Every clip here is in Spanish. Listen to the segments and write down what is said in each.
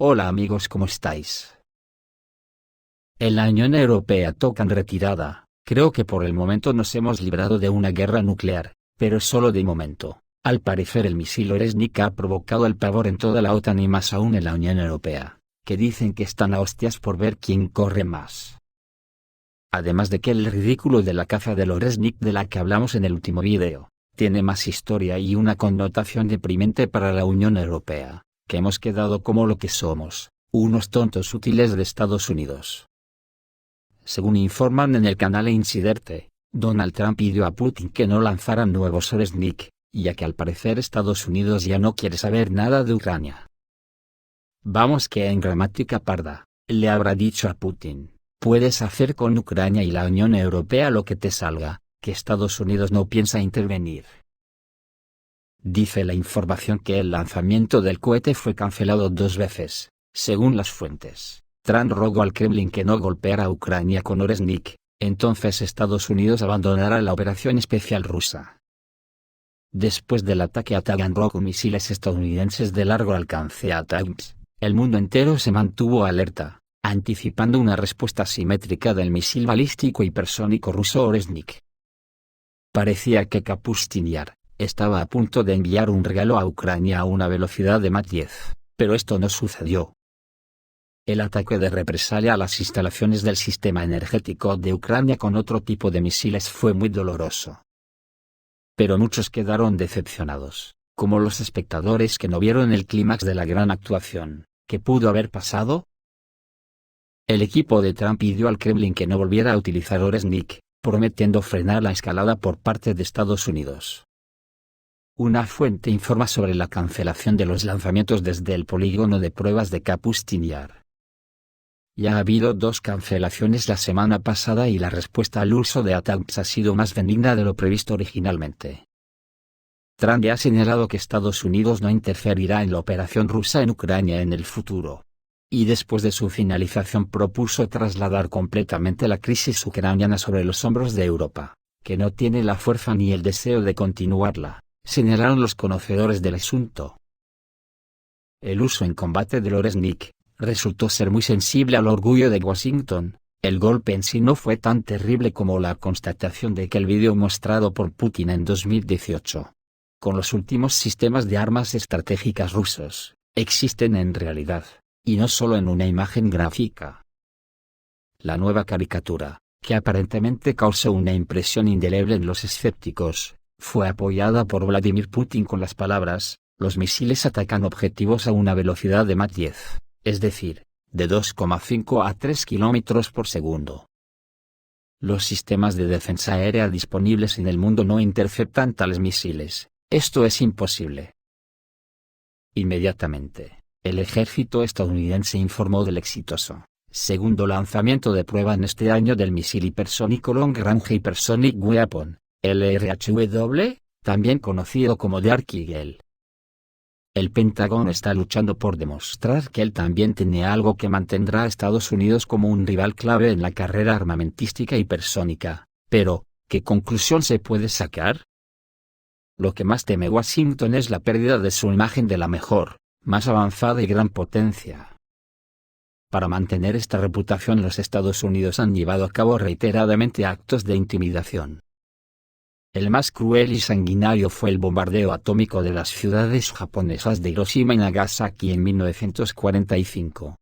Hola amigos, ¿cómo estáis? En la Unión Europea tocan retirada. Creo que por el momento nos hemos librado de una guerra nuclear, pero solo de momento. Al parecer el misil Oresnik ha provocado el pavor en toda la OTAN y más aún en la Unión Europea, que dicen que están a hostias por ver quién corre más. Además de que el ridículo de la caza del Oresnik de la que hablamos en el último vídeo, tiene más historia y una connotación deprimente para la Unión Europea, que hemos quedado como lo que somos, unos tontos útiles de Estados Unidos. Según informan en el canal Inciderte, Donald Trump pidió a Putin que no lanzaran nuevos Oresnik, ya que al parecer Estados Unidos ya no quiere saber nada de Ucrania. Vamos que en gramática parda, le habrá dicho a Putin, puedes hacer con Ucrania y la Unión Europea lo que te salga, que Estados Unidos no piensa intervenir. Dice la información que el lanzamiento del cohete fue cancelado 2 veces, según las fuentes. Trump rogó al Kremlin que no golpeara a Ucrania con Oresnik, entonces Estados Unidos abandonará la operación especial rusa. Después del ataque a Taganrog con misiles estadounidenses de largo alcance a Taurus, el mundo entero se mantuvo alerta, anticipando una respuesta simétrica del misil balístico hipersónico ruso Oresnik. Parecía que Kapustin Yar estaba a punto de enviar un regalo a Ucrania a una velocidad de Mach 10, pero esto no sucedió. El ataque de represalia a las instalaciones del sistema energético de Ucrania con otro tipo de misiles fue muy doloroso. Pero muchos quedaron decepcionados, como los espectadores que no vieron el clímax de la gran actuación. ¿Qué pudo haber pasado? El equipo de Trump pidió al Kremlin que no volviera a utilizar Oresnik, prometiendo frenar la escalada por parte de Estados Unidos. Una fuente informa sobre la cancelación de los lanzamientos desde el polígono de pruebas de Kapustin Yar. Ya ha habido 2 cancelaciones la semana pasada y la respuesta al uso de ATACMS ha sido más benigna de lo previsto originalmente. Trump ha señalado que Estados Unidos no interferirá en la operación rusa en Ucrania en el futuro. Y después de su finalización propuso trasladar completamente la crisis ucraniana sobre los hombros de Europa, que no tiene la fuerza ni el deseo de continuarla, señalaron los conocedores del asunto. El uso en combate del Oresnik resultó ser muy sensible al orgullo de Washington. El golpe en sí no fue tan terrible como la constatación de que el vídeo mostrado por Putin en 2018, con los últimos sistemas de armas estratégicas rusos, existen en realidad, y no solo en una imagen gráfica. La nueva caricatura, que aparentemente causó una impresión indeleble en los escépticos, fue apoyada por Vladimir Putin con las palabras: los misiles atacan objetivos a una velocidad de Mach 10. Es decir, de 2,5 a 3 km por segundo. Los sistemas de defensa aérea disponibles en el mundo no interceptan tales misiles, esto es imposible. Inmediatamente, el ejército estadounidense informó del exitoso segundo lanzamiento de prueba en este año del misil hipersónico Long Range Hypersonic Weapon, LRHW, también conocido como Dark Eagle. El Pentágono está luchando por demostrar que él también tiene algo que mantendrá a Estados Unidos como un rival clave en la carrera armamentística hipersónica, pero, ¿qué conclusión se puede sacar? Lo que más teme Washington es la pérdida de su imagen de la mejor, más avanzada y gran potencia. Para mantener esta reputación, los Estados Unidos han llevado a cabo reiteradamente actos de intimidación. El más cruel y sanguinario fue el bombardeo atómico de las ciudades japonesas de Hiroshima y Nagasaki en 1945.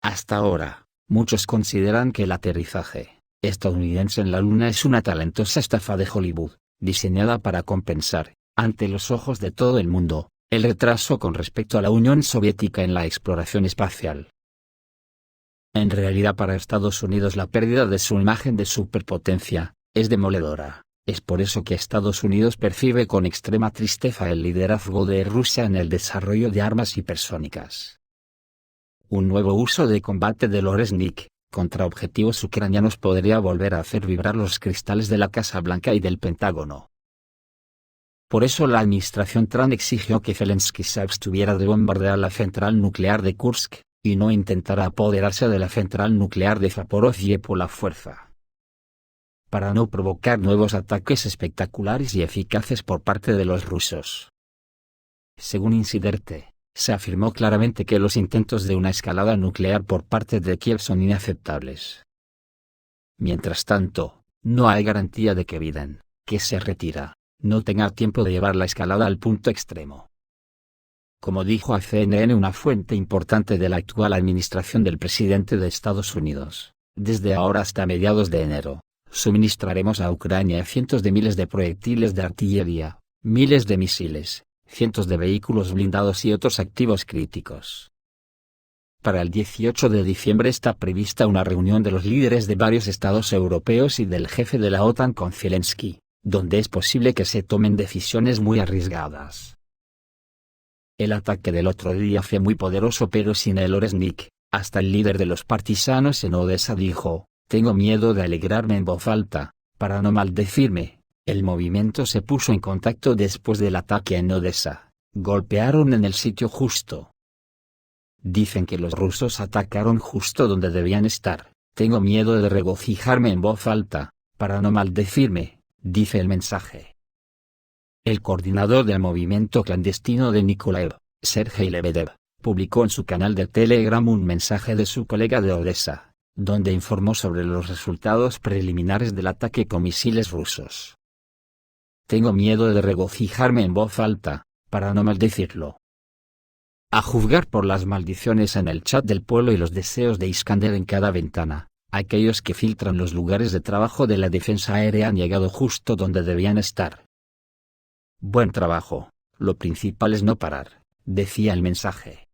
Hasta ahora, muchos consideran que el aterrizaje estadounidense en la Luna es una talentosa estafa de Hollywood, diseñada para compensar, ante los ojos de todo el mundo, el retraso con respecto a la Unión Soviética en la exploración espacial. En realidad, para Estados Unidos la pérdida de su imagen de superpotencia es demoledora. Es por eso que Estados Unidos percibe con extrema tristeza el liderazgo de Rusia en el desarrollo de armas hipersónicas. Un nuevo uso de combate del Oresnik contra objetivos ucranianos podría volver a hacer vibrar los cristales de la Casa Blanca y del Pentágono. Por eso la administración Trump exigió que Zelensky se abstuviera de bombardear la central nuclear de Kursk, y no intentara apoderarse de la central nuclear de Zaporozhye por la fuerza, para no provocar nuevos ataques espectaculares y eficaces por parte de los rusos. Según Inciderte, se afirmó claramente que los intentos de una escalada nuclear por parte de Kiev son inaceptables. Mientras tanto, no hay garantía de que Biden, que se retira, no tenga tiempo de llevar la escalada al punto extremo. Como dijo a CNN una fuente importante de la actual administración del presidente de Estados Unidos, desde ahora hasta mediados de enero, suministraremos a Ucrania cientos de miles de proyectiles de artillería, miles de misiles, cientos de vehículos blindados y otros activos críticos. Para el 18 de diciembre está prevista una reunión de los líderes de varios estados europeos y del jefe de la OTAN con Zelensky, donde es posible que se tomen decisiones muy arriesgadas. El ataque del otro día fue muy poderoso pero sin el Oresnik. Hasta el líder de los partisanos en Odessa dijo, tengo miedo de alegrarme en voz alta, para no maldecirme. El movimiento se puso en contacto después del ataque en Odessa, golpearon en el sitio justo. Dicen que los rusos atacaron justo donde debían estar, tengo miedo de regocijarme en voz alta, para no maldecirme, dice el mensaje. El coordinador del movimiento clandestino de Nikolaev, Sergei Lebedev, publicó en su canal de Telegram un mensaje de su colega de Odessa, donde informó sobre los resultados preliminares del ataque con misiles rusos. Tengo miedo de regocijarme en voz alta, para no maldecirlo. A juzgar por las maldiciones en el chat del pueblo y los deseos de Iskander en cada ventana, aquellos que filtran los lugares de trabajo de la defensa aérea han llegado justo donde debían estar. Buen trabajo, lo principal es no parar, decía el mensaje.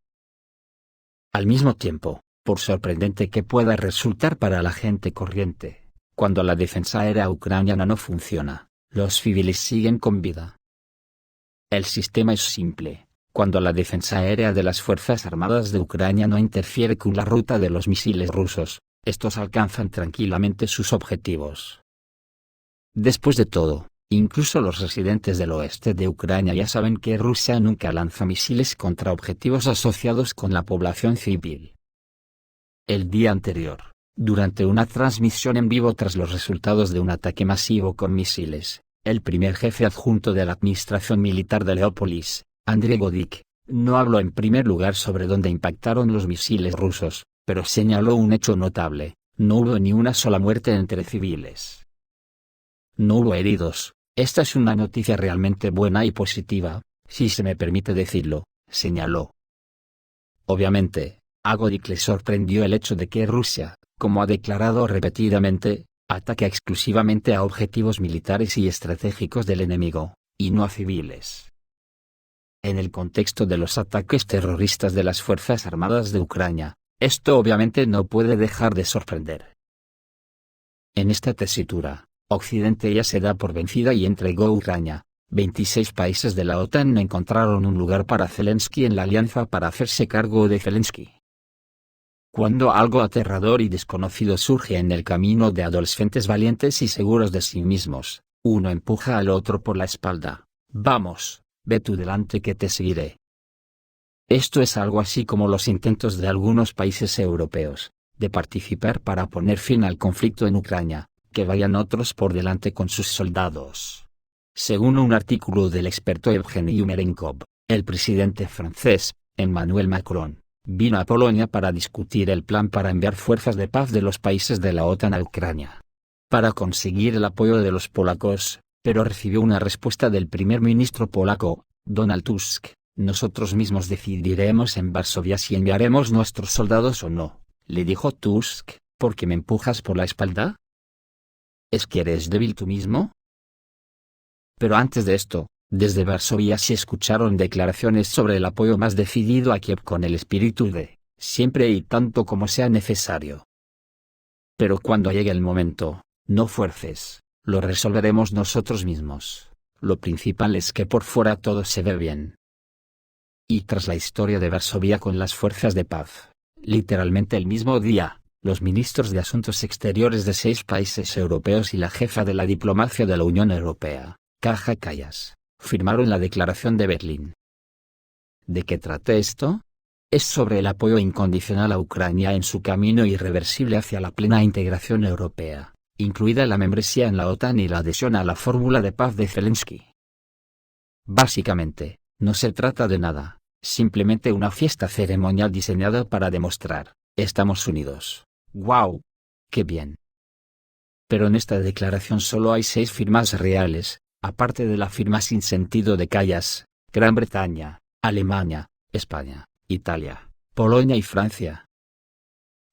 Al mismo tiempo, por sorprendente que pueda resultar para la gente corriente, cuando la defensa aérea ucraniana no funciona, los civiles siguen con vida. El sistema es simple, cuando la defensa aérea de las Fuerzas Armadas de Ucrania no interfiere con la ruta de los misiles rusos, estos alcanzan tranquilamente sus objetivos. Después de todo, incluso los residentes del oeste de Ucrania ya saben que Rusia nunca lanza misiles contra objetivos asociados con la población civil. El día anterior, durante una transmisión en vivo tras los resultados de un ataque masivo con misiles, el primer jefe adjunto de la administración militar de Leópolis, Andriy Godik, no habló en primer lugar sobre dónde impactaron los misiles rusos, pero señaló un hecho notable: no hubo ni una sola muerte entre civiles. No hubo heridos. Esta es una noticia realmente buena y positiva, si se me permite decirlo, señaló. Obviamente, a Godik le sorprendió el hecho de que Rusia, como ha declarado repetidamente, ataca exclusivamente a objetivos militares y estratégicos del enemigo, y no a civiles. En el contexto de los ataques terroristas de las Fuerzas Armadas de Ucrania, esto obviamente no puede dejar de sorprender. En esta tesitura, Occidente ya se da por vencida y entregó Ucrania. 26 países de la OTAN no encontraron un lugar para Zelensky en la alianza para hacerse cargo de Zelensky. Cuando algo aterrador y desconocido surge en el camino de adolescentes valientes y seguros de sí mismos, uno empuja al otro por la espalda. Vamos, ve tú delante que te seguiré. Esto es algo así como los intentos de algunos países europeos, de participar para poner fin al conflicto en Ucrania, que vayan otros por delante con sus soldados. Según un artículo del experto Evgeny Umerenkov, el presidente francés, Emmanuel Macron, vino a Polonia para discutir el plan para enviar fuerzas de paz de los países de la OTAN a Ucrania, para conseguir el apoyo de los polacos, pero recibió una respuesta del primer ministro polaco, Donald Tusk: nosotros mismos decidiremos en Varsovia si enviaremos nuestros soldados o no, le dijo Tusk. ¿Por qué me empujas por la espalda? ¿Es que eres débil tú mismo? Pero antes de esto, desde Varsovia se escucharon declaraciones sobre el apoyo más decidido a Kiev con el espíritu de, siempre y tanto como sea necesario. Pero cuando llegue el momento, no fuerces, lo resolveremos nosotros mismos, lo principal es que por fuera todo se ve bien. Y tras la historia de Varsovia con las fuerzas de paz, literalmente el mismo día, los ministros de Asuntos Exteriores de 6 países europeos y la jefa de la diplomacia de la Unión Europea, Kaja Kallas, firmaron la Declaración de Berlín. ¿De qué trata esto? Es sobre el apoyo incondicional a Ucrania en su camino irreversible hacia la plena integración europea, incluida la membresía en la OTAN y la adhesión a la fórmula de paz de Zelensky. Básicamente, no se trata de nada, simplemente una fiesta ceremonial diseñada para demostrar, estamos unidos. ¡Guau! ¡Qué bien! Pero en esta declaración solo hay 6 firmas reales, aparte de la firma sin sentido de Callas, Gran Bretaña, Alemania, España, Italia, Polonia y Francia.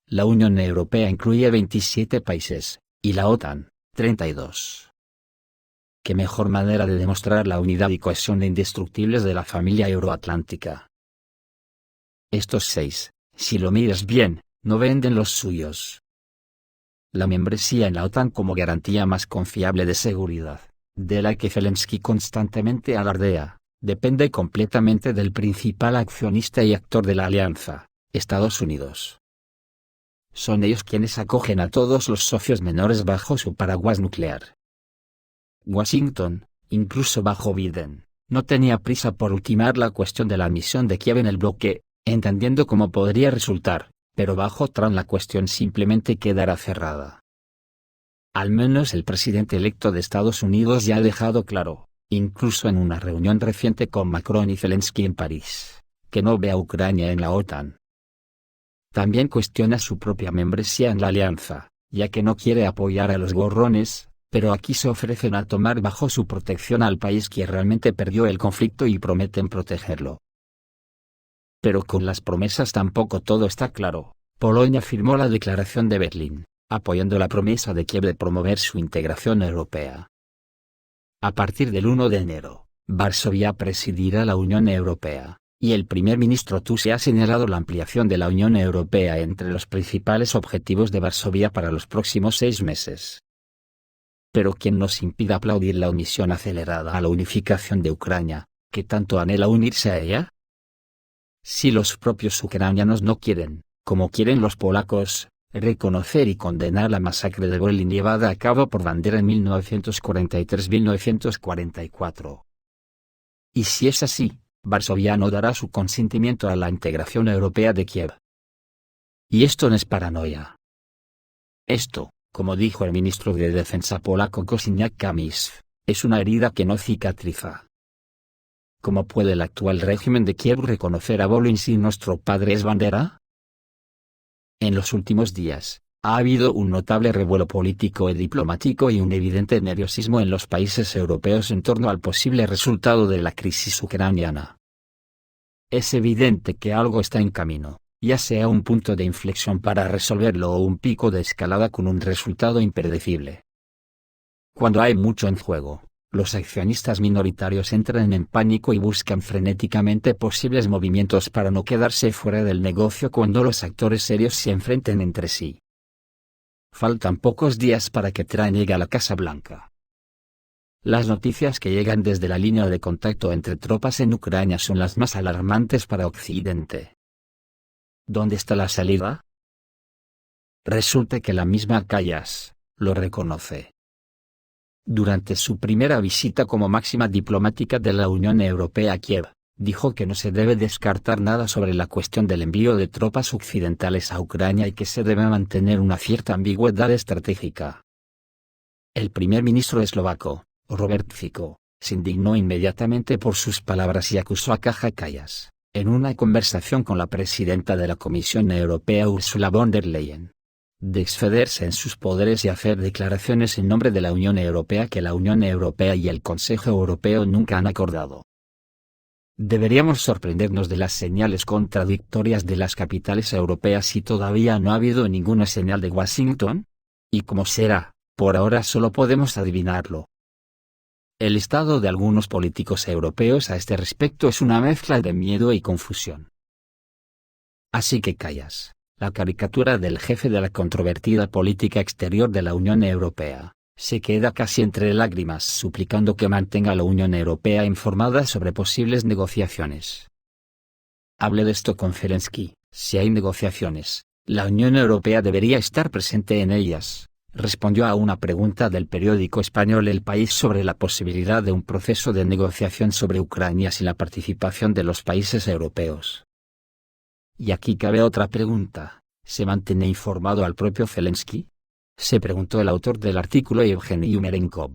La Unión Europea incluye 27 países, y la OTAN, 32. ¿Qué mejor manera de demostrar la unidad y cohesión indestructibles de la familia euroatlántica? Estos 6, si lo miras bien, no venden los suyos. La membresía en la OTAN como garantía más confiable de seguridad, de la que Zelensky constantemente alardea, depende completamente del principal accionista y actor de la alianza, Estados Unidos. Son ellos quienes acogen a todos los socios menores bajo su paraguas nuclear. Washington, incluso bajo Biden, no tenía prisa por ultimar la cuestión de la admisión de Kiev en el bloque, entendiendo cómo podría resultar, pero bajo Trump la cuestión simplemente quedará cerrada. Al menos el presidente electo de Estados Unidos ya ha dejado claro, incluso en una reunión reciente con Macron y Zelensky en París, que no ve a Ucrania en la OTAN. También cuestiona su propia membresía en la alianza, ya que no quiere apoyar a los gorrones, pero aquí se ofrecen a tomar bajo su protección al país que realmente perdió el conflicto y prometen protegerlo. Pero con las promesas tampoco todo está claro. Polonia firmó la Declaración de Berlín, apoyando la promesa de Kiev de promover su integración europea. A partir del 1 de enero, Varsovia presidirá la Unión Europea, y el primer ministro Tusk ha señalado la ampliación de la Unión Europea entre los principales objetivos de Varsovia para los próximos 6 meses. Pero ¿quién nos impide aplaudir la omisión acelerada a la unificación de Ucrania, que tanto anhela unirse a ella? Si los propios ucranianos no quieren, como quieren los polacos, reconocer y condenar la masacre de Volyn llevada a cabo por Bandera en 1943-1944. Y si es así, Varsovia no dará su consentimiento a la integración europea de Kiev. Y esto no es paranoia. Esto, como dijo el ministro de Defensa polaco Kosiniak-Kamysz, es una herida que no cicatriza. ¿Cómo puede el actual régimen de Kiev reconocer a Volyn si nuestro padre es Bandera? En los últimos días, ha habido un notable revuelo político y diplomático y un evidente nerviosismo en los países europeos en torno al posible resultado de la crisis ucraniana. Es evidente que algo está en camino, ya sea un punto de inflexión para resolverlo o un pico de escalada con un resultado impredecible. Cuando hay mucho en juego, los accionistas minoritarios entran en pánico y buscan frenéticamente posibles movimientos para no quedarse fuera del negocio cuando los actores serios se enfrenten entre sí. Faltan pocos días para que Trump llegue a la Casa Blanca. Las noticias que llegan desde la línea de contacto entre tropas en Ucrania son las más alarmantes para Occidente. ¿Dónde está la salida? Resulta que la misma Callas lo reconoce. Durante su primera visita como máxima diplomática de la Unión Europea a Kiev, dijo que no se debe descartar nada sobre la cuestión del envío de tropas occidentales a Ucrania y que se debe mantener una cierta ambigüedad estratégica. El primer ministro eslovaco, Robert Fico, se indignó inmediatamente por sus palabras y acusó a Kaja Kallas, en una conversación con la presidenta de la Comisión Europea Ursula von der Leyen, de excederse en sus poderes y hacer declaraciones en nombre de la Unión Europea que la Unión Europea y el Consejo Europeo nunca han acordado. Deberíamos sorprendernos de las señales contradictorias de las capitales europeas y todavía no ha habido ninguna señal de Washington. ¿Y cómo será? Por ahora solo podemos adivinarlo. El estado de algunos políticos europeos a este respecto es una mezcla de miedo y confusión. Así que Kallas, la caricatura del jefe de la controvertida política exterior de la Unión Europea, se queda casi entre lágrimas suplicando que mantenga a la Unión Europea informada sobre posibles negociaciones. Hable de esto con Zelensky, si hay negociaciones, la Unión Europea debería estar presente en ellas, respondió a una pregunta del periódico español El País sobre la posibilidad de un proceso de negociación sobre Ucrania sin la participación de los países europeos. Y aquí cabe otra pregunta, ¿se mantiene informado al propio Zelensky? Se preguntó el autor del artículo Evgeny Umerenkov.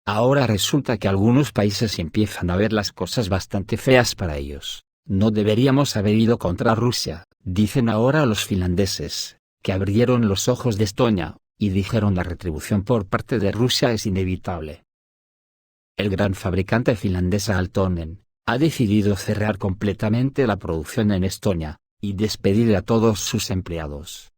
Ahora resulta que algunos países empiezan a ver las cosas bastante feas para ellos. No deberíamos haber ido contra Rusia, dicen ahora los finlandeses, que abrieron los ojos de Estonia, y dijeron la retribución por parte de Rusia es inevitable. El gran fabricante finlandés Aaltonen ha decidido cerrar completamente la producción en Estonia, y despedir a todos sus empleados.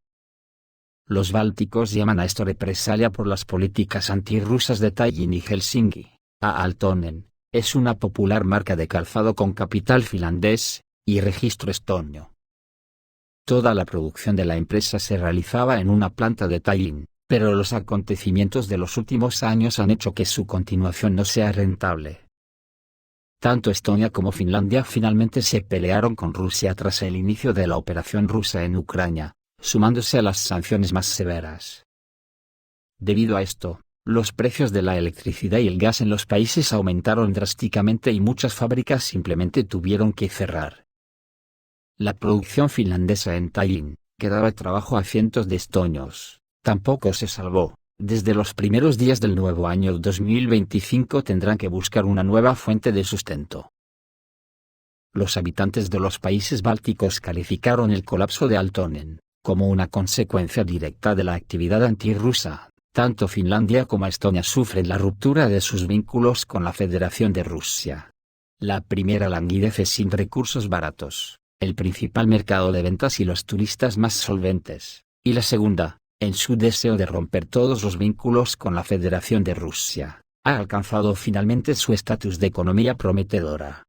Los bálticos llaman a esto represalia por las políticas antirrusas de Tallinn y Helsinki. Aaltonen es una popular marca de calzado con capital finlandés y registro estonio. Toda la producción de la empresa se realizaba en una planta de Tallinn, pero los acontecimientos de los últimos años han hecho que su continuación no sea rentable. Tanto Estonia como Finlandia finalmente se pelearon con Rusia tras el inicio de la operación rusa en Ucrania, sumándose a las sanciones más severas. Debido a esto, los precios de la electricidad y el gas en los países aumentaron drásticamente y muchas fábricas simplemente tuvieron que cerrar. La producción finlandesa en Tallinn, que daba trabajo a cientos de estonios, tampoco se salvó. Desde los primeros días del nuevo año 2025 tendrán que buscar una nueva fuente de sustento. Los habitantes de los países bálticos calificaron el colapso de Aaltonen como una consecuencia directa de la actividad antirrusa. Tanto Finlandia como Estonia sufren la ruptura de sus vínculos con la Federación de Rusia. La primera languidece sin recursos baratos, el principal mercado de ventas y los turistas más solventes, y la segunda, en su deseo de romper todos los vínculos con la Federación de Rusia, ha alcanzado finalmente su estatus de economía prometedora.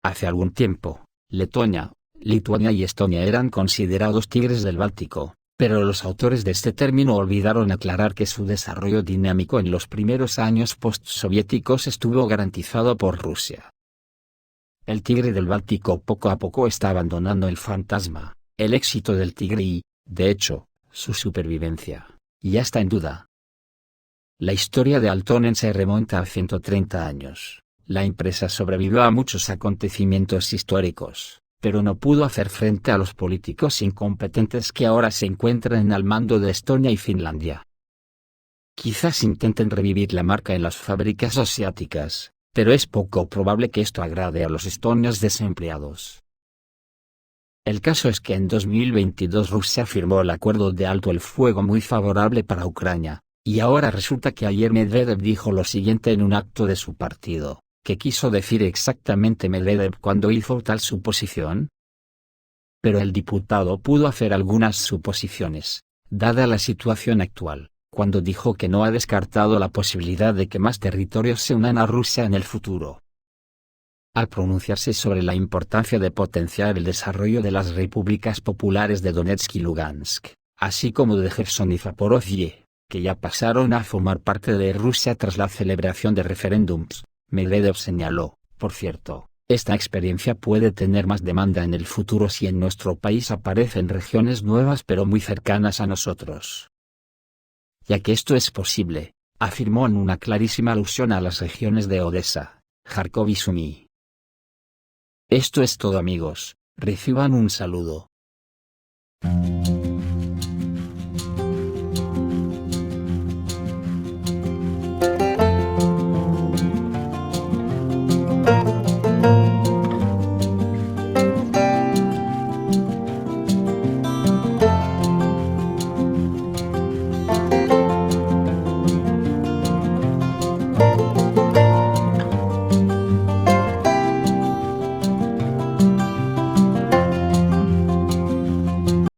Hace algún tiempo, Letonia, Lituania y Estonia eran considerados tigres del Báltico, pero los autores de este término olvidaron aclarar que su desarrollo dinámico en los primeros años postsoviéticos estuvo garantizado por Rusia. El tigre del Báltico poco a poco está abandonando el fantasma, el éxito del tigre y, de hecho, su supervivencia, ya está en duda. La historia de Aaltonen se remonta a 130 años. La empresa sobrevivió a muchos acontecimientos históricos, pero no pudo hacer frente a los políticos incompetentes que ahora se encuentran al mando de Estonia y Finlandia. Quizás intenten revivir la marca en las fábricas asiáticas, pero es poco probable que esto agrade a los estonios desempleados. El caso es que en 2022 Rusia firmó el acuerdo de alto el fuego muy favorable para Ucrania, y ahora resulta que ayer Medvedev dijo lo siguiente en un acto de su partido. ¿Qué quiso decir exactamente Medvedev cuando hizo tal suposición? Pero el diputado pudo hacer algunas suposiciones, dada la situación actual, cuando dijo que no ha descartado la posibilidad de que más territorios se unan a Rusia en el futuro. Al pronunciarse sobre la importancia de potenciar el desarrollo de las repúblicas populares de Donetsk y Lugansk, así como de Gerson y Zaporozhye, que ya pasaron a formar parte de Rusia tras la celebración de referéndums, Medvedev señaló, por cierto, esta experiencia puede tener más demanda en el futuro si en nuestro país aparecen regiones nuevas pero muy cercanas a nosotros. Ya que esto es posible, afirmó en una clarísima alusión a las regiones de Odessa, Kharkov y Sumy. Esto es todo amigos, reciban un saludo.